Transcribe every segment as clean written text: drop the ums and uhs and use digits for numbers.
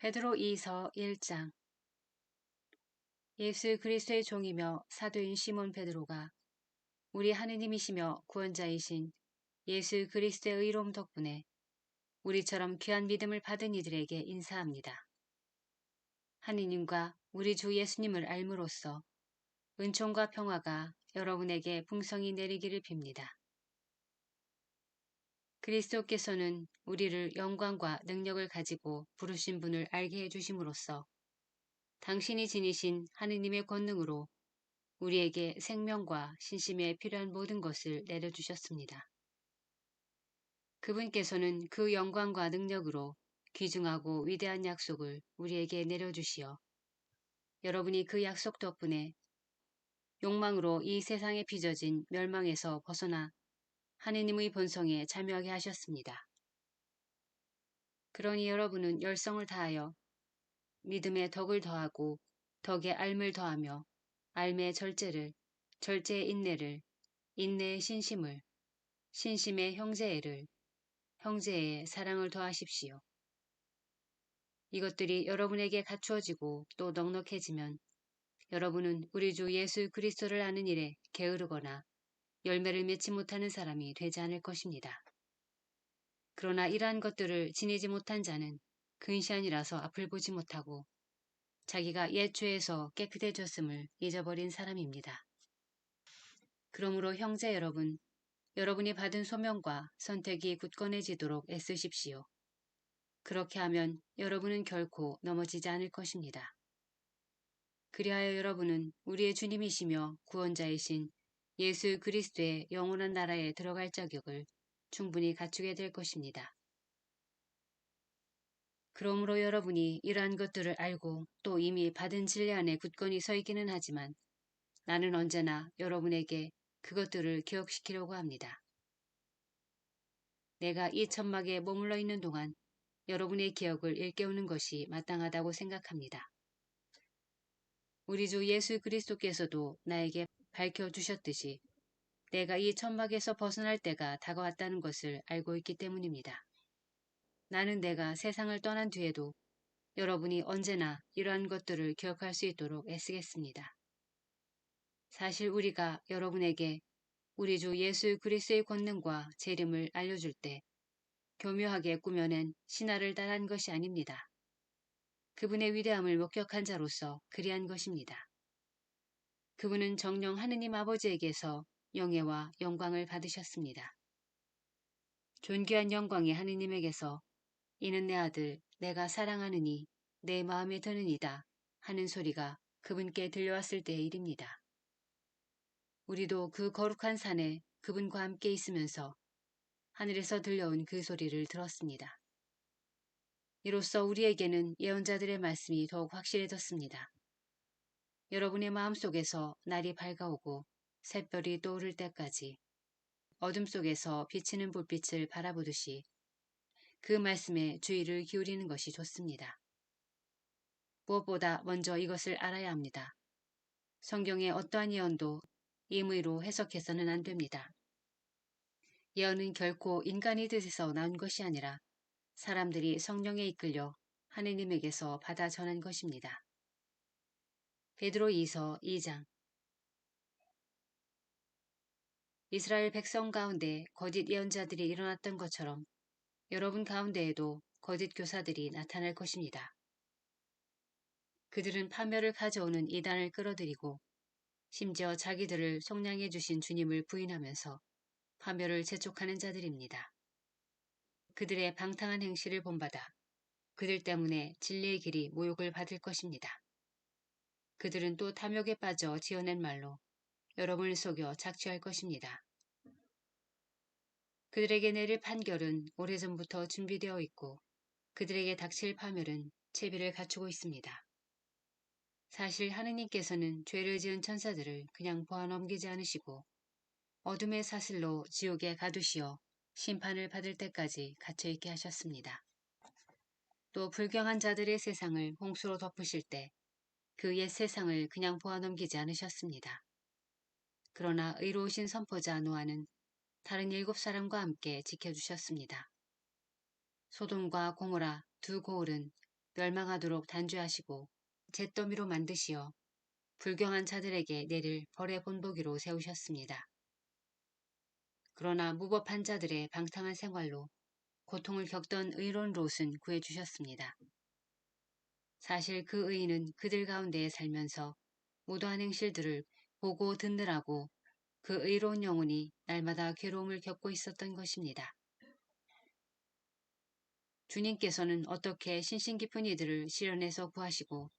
베드로이서 1장. 예수 그리스도의 종이며 사도인 시몬 베드로가 우리 하느님이시며 구원자이신 예수 그리스도의 의로움 덕분에 우리처럼 귀한 믿음을 받은 이들에게 인사합니다. 하느님과 우리 주 예수님을 알므로써 은총과 평화가 여러분에게 풍성히 내리기를 빕니다. 그리스도께서는 우리를 영광과 능력을 가지고 부르신 분을 알게 해주심으로써 당신이 지니신 하느님의 권능으로 우리에게 생명과 신심에 필요한 모든 것을 내려주셨습니다. 그분께서는 그 영광과 능력으로 귀중하고 위대한 약속을 우리에게 내려주시어 여러분이 그 약속 덕분에 욕망으로 이 세상에 빚어진 멸망에서 벗어나 하느님의 본성에 참여하게 하셨습니다. 그러니 여러분은 열성을 다하여 믿음에 덕을 더하고 덕에 알을 더하며 알에 절제를, 절제에 인내를, 인내에 신심을, 신심에 형제애를, 형제에 사랑을 더하십시오. 이것들이 여러분에게 갖추어지고 또 넉넉해지면 여러분은 우리 주 예수 그리스도를 아는 일에 게으르거나 열매를 맺지 못하는 사람이 되지 않을 것입니다. 그러나 이러한 것들을 지니지 못한 자는 근시안이라서 앞을 보지 못하고 자기가 옛 죄에서 깨끗해졌음을 잊어버린 사람입니다. 그러므로 형제 여러분, 여러분이 받은 소명과 선택이 굳건해지도록 애쓰십시오. 그렇게 하면 여러분은 결코 넘어지지 않을 것입니다. 그리하여 여러분은 우리의 주님이시며 구원자이신 예수 그리스도의 영원한 나라에 들어갈 자격을 충분히 갖추게 될 것입니다. 그러므로 여러분이 이러한 것들을 알고 또 이미 받은 진리 안에 굳건히 서 있기는 하지만 나는 언제나 여러분에게 그것들을 기억시키려고 합니다. 내가 이 천막에 머물러 있는 동안 여러분의 기억을 일깨우는 것이 마땅하다고 생각합니다. 우리 주 예수 그리스도께서도 나에게 밝혀주셨듯이 내가 이 천막에서 벗어날 때가 다가왔다는 것을 알고 있기 때문입니다. 나는 내가 세상을 떠난 뒤에도 여러분이 언제나 이러한 것들을 기억할 수 있도록 애쓰겠습니다. 사실 우리가 여러분에게 우리 주 예수 그리스도의 권능과 재림을 알려줄 때 교묘하게 꾸며낸 신화를 따라한 것이 아닙니다. 그분의 위대함을 목격한 자로서 그리한 것입니다. 그분은 정녕 하느님 아버지에게서 영예와 영광을 받으셨습니다. 존귀한 영광이 하느님에게서 이는 내 아들 내가 사랑하느니 내 마음에 드느니다 하는 소리가 그분께 들려왔을 때의 일입니다. 우리도 그 거룩한 산에 그분과 함께 있으면서 하늘에서 들려온 그 소리를 들었습니다. 이로써 우리에게는 예언자들의 말씀이 더욱 확실해졌습니다. 여러분의 마음속에서 날이 밝아오고 샛별이 떠오를 때까지 어둠 속에서 비치는 불빛을 바라보듯이 그 말씀에 주의를 기울이는 것이 좋습니다. 무엇보다 먼저 이것을 알아야 합니다. 성경의 어떠한 예언도 임의로 해석해서는 안 됩니다. 예언은 결코 인간의 뜻에서 나온 것이 아니라 사람들이 성령에 이끌려 하느님에게서 받아 전한 것입니다. 베드로이서 2장. 이스라엘 백성 가운데 거짓 예언자들이 일어났던 것처럼 여러분 가운데에도 거짓 교사들이 나타날 것입니다. 그들은 파멸을 가져오는 이단을 끌어들이고 심지어 자기들을 속량해 주신 주님을 부인하면서 파멸을 재촉하는 자들입니다. 그들의 방탕한 행실을 본받아 그들 때문에 진리의 길이 모욕을 받을 것입니다. 그들은 또 탐욕에 빠져 지어낸 말로 여러분을 속여 착취할 것입니다. 그들에게 내릴 판결은 오래전부터 준비되어 있고 그들에게 닥칠 파멸은 채비를 갖추고 있습니다. 사실 하느님께서는 죄를 지은 천사들을 그냥 보아넘기지 않으시고 어둠의 사슬로 지옥에 가두시어 심판을 받을 때까지 갇혀있게 하셨습니다. 또 불경한 자들의 세상을 홍수로 덮으실 때 그 옛 세상을 그냥 보아넘기지 않으셨습니다. 그러나 의로우신 선포자 노아는 다른 7사람과 함께 지켜주셨습니다. 소돔과 고모라 두 고을은 멸망하도록 단죄하시고 잿더미로 만드시어 불경한 자들에게 내릴 벌의 본보기로 세우셨습니다. 그러나 무법한 자들의 방탕한 생활로 고통을 겪던 의로운 롯은 구해주셨습니다. 사실 그 의인은 그들 가운데에 살면서 무도한 행실들을 보고 듣느라고 그 의로운 영혼이 날마다 괴로움을 겪고 있었던 것입니다. 주님께서는 어떻게 신신 깊은 이들을 시련에서 구하시고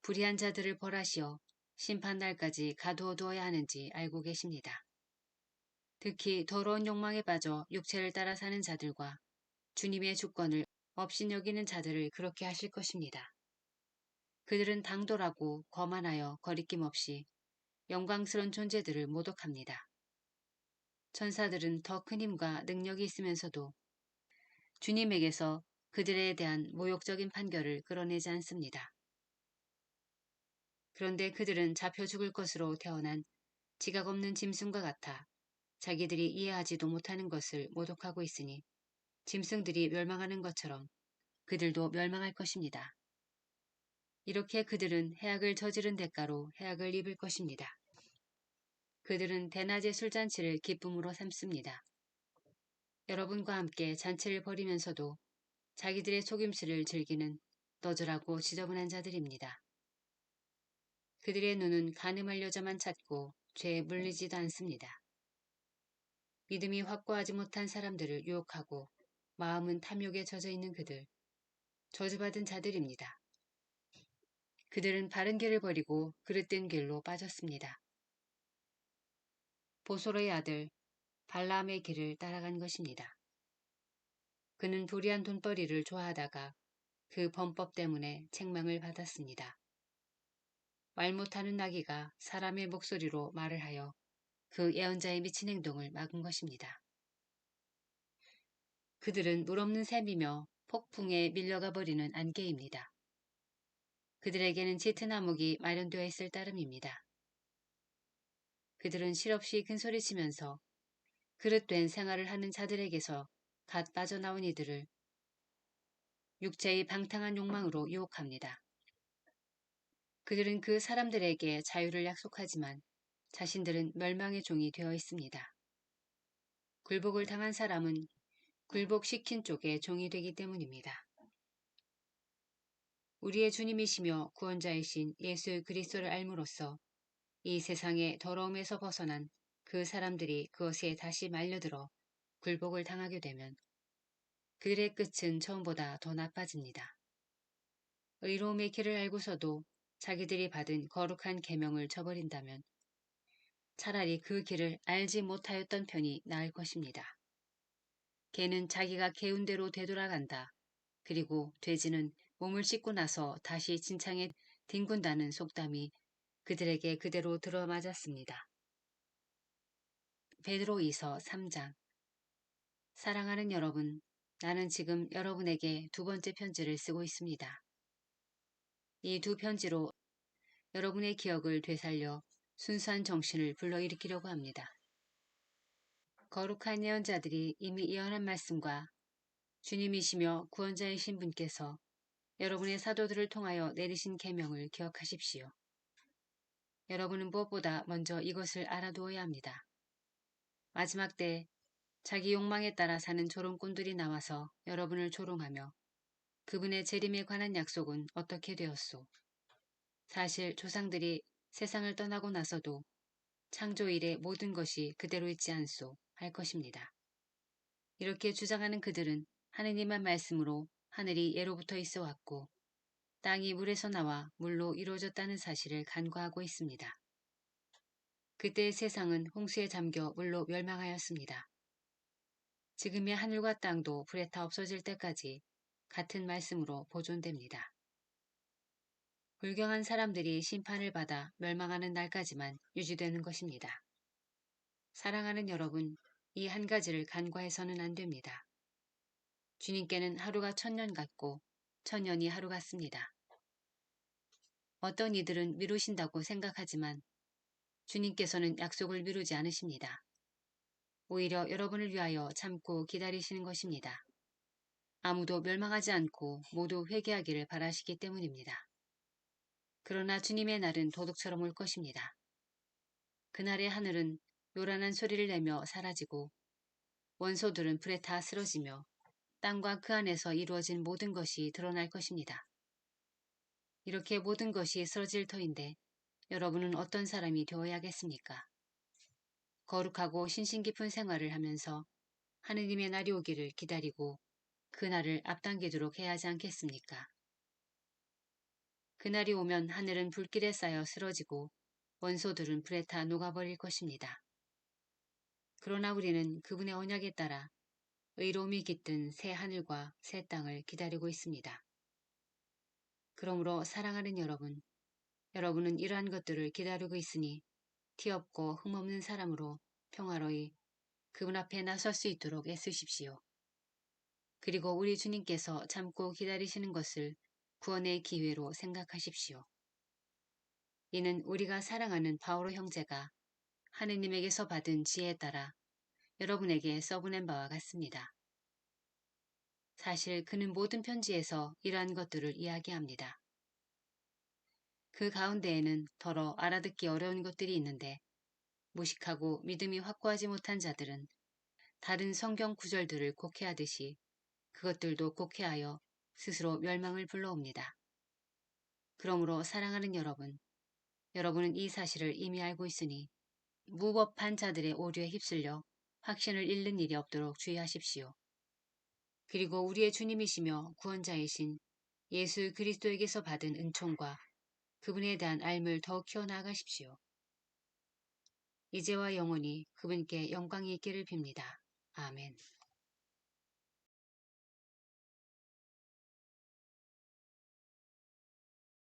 불의한 자들을 벌하시어 심판날까지 가두어 두어야 하는지 알고 계십니다. 특히 더러운 욕망에 빠져 육체를 따라 사는 자들과 주님의 주권을 업신여기는 자들을 그렇게 하실 것입니다. 그들은 당돌하고 거만하여 거리낌 없이 영광스러운 존재들을 모독합니다. 천사들은 더 큰 힘과 능력이 있으면서도 주님에게서 그들에 대한 모욕적인 판결을 끌어내지 않습니다. 그런데 그들은 잡혀 죽을 것으로 태어난 지각 없는 짐승과 같아 자기들이 이해하지도 못하는 것을 모독하고 있으니 짐승들이 멸망하는 것처럼 그들도 멸망할 것입니다. 이렇게 그들은 해악을 저지른 대가로 해악을 입을 것입니다. 그들은 대낮에 술잔치를 기쁨으로 삼습니다. 여러분과 함께 잔치를 벌이면서도 자기들의 속임수를 즐기는 너절하고 지저분한 자들입니다. 그들의 눈은 간음할 여자만 찾고 죄에 물리지도 않습니다. 믿음이 확고하지 못한 사람들을 유혹하고 마음은 탐욕에 젖어 있는 그들, 저주받은 자들입니다. 그들은 바른 길을 버리고 그릇된 길로 빠졌습니다. 보소로의 아들 발라함의 길을 따라간 것입니다. 그는 불의한 돈벌이를 좋아하다가 그 범법 때문에 책망을 받았습니다. 말 못하는 나귀가 사람의 목소리로 말을 하여 그 예언자의 미친 행동을 막은 것입니다. 그들은 물 없는 샘이며 폭풍에 밀려가 버리는 안개입니다. 그들에게는 짙은 암흑이 마련되어 있을 따름입니다. 그들은 실없이 큰소리치면서 그릇된 생활을 하는 자들에게서 갓 빠져나온 이들을 육체의 방탕한 욕망으로 유혹합니다. 그들은 그 사람들에게 자유를 약속하지만 자신들은 멸망의 종이 되어 있습니다. 굴복을 당한 사람은 굴복시킨 쪽의 종이 되기 때문입니다. 우리의 주님이시며 구원자이신 예수 그리스도를 알므로써 이 세상의 더러움에서 벗어난 그 사람들이 그것에 다시 말려들어 굴복을 당하게 되면 그들의 끝은 처음보다 더 나빠집니다. 의로움의 길을 알고서도 자기들이 받은 거룩한 계명을 저버린다면 차라리 그 길을 알지 못하였던 편이 나을 것입니다. 개는 자기가 개운 대로 되돌아간다. 그리고 돼지는 몸을 씻고 나서 다시 진창에 뒹군다는 속담이 그들에게 그대로 들어맞았습니다. 베드로이서 3장. 사랑하는 여러분, 나는 지금 여러분에게 두 번째 편지를 쓰고 있습니다. 이 두 편지로 여러분의 기억을 되살려 순수한 정신을 불러일으키려고 합니다. 거룩한 예언자들이 이미 예언한 말씀과 주님이시며 구원자이신 분께서 여러분의 사도들을 통하여 내리신 계명을 기억하십시오. 여러분은 무엇보다 먼저 이것을 알아두어야 합니다. 마지막 때 자기 욕망에 따라 사는 조롱꾼들이 나와서 여러분을 조롱하며 그분의 재림에 관한 약속은 어떻게 되었소? 사실 조상들이 세상을 떠나고 나서도 창조 이래 모든 것이 그대로 있지 않소 할 것입니다. 이렇게 주장하는 그들은 하느님의 말씀으로 하늘이 예로부터 있어 왔고 땅이 물에서 나와 물로 이루어졌다는 사실을 간과하고 있습니다. 그때의 세상은 홍수에 잠겨 물로 멸망하였습니다. 지금의 하늘과 땅도 불에 타 없어질 때까지 같은 말씀으로 보존됩니다. 불경한 사람들이 심판을 받아 멸망하는 날까지만 유지되는 것입니다. 사랑하는 여러분, 이 한 가지를 간과해서는 안 됩니다. 주님께는 하루가 1000년 같고 1000년이 하루 같습니다. 어떤 이들은 미루신다고 생각하지만 주님께서는 약속을 미루지 않으십니다. 오히려 여러분을 위하여 참고 기다리시는 것입니다. 아무도 멸망하지 않고 모두 회개하기를 바라시기 때문입니다. 그러나 주님의 날은 도둑처럼 올 것입니다. 그날의 하늘은 요란한 소리를 내며 사라지고 원소들은 불에 다 쓰러지며 땅과 그 안에서 이루어진 모든 것이 드러날 것입니다. 이렇게 모든 것이 쓰러질 터인데 여러분은 어떤 사람이 되어야겠습니까? 거룩하고 신신 깊은 생활을 하면서 하느님의 날이 오기를 기다리고 그 날을 앞당기도록 해야 하지 않겠습니까? 그날이 오면 하늘은 불길에 쌓여 쓰러지고 원소들은 불에 타 녹아버릴 것입니다. 그러나 우리는 그분의 언약에 따라 의로움이 깃든 새 하늘과 새 땅을 기다리고 있습니다. 그러므로 사랑하는 여러분, 여러분은 이러한 것들을 기다리고 있으니 티 없고 흠없는 사람으로 평화로이 그분 앞에 나설 수 있도록 애쓰십시오. 그리고 우리 주님께서 참고 기다리시는 것을 구원의 기회로 생각하십시오. 이는 우리가 사랑하는 바오로 형제가 하느님에게서 받은 지혜에 따라 여러분에게 써보낸 바와 같습니다. 사실 그는 모든 편지에서 이러한 것들을 이야기합니다. 그 가운데에는 더러 알아듣기 어려운 것들이 있는데 무식하고 믿음이 확고하지 못한 자들은 다른 성경 구절들을 곡해하듯이 그것들도 곡해하여 스스로 멸망을 불러옵니다. 그러므로 사랑하는 여러분, 여러분은 이 사실을 이미 알고 있으니 무법한 자들의 오류에 휩쓸려 확신을 잃는 일이 없도록 주의하십시오. 그리고 우리의 주님이시며 구원자이신 예수 그리스도에게서 받은 은총과 그분에 대한 알을 더욱 키워나가십시오. 이제와 영원히 그분께 영광이 있기를 빕니다. 아멘.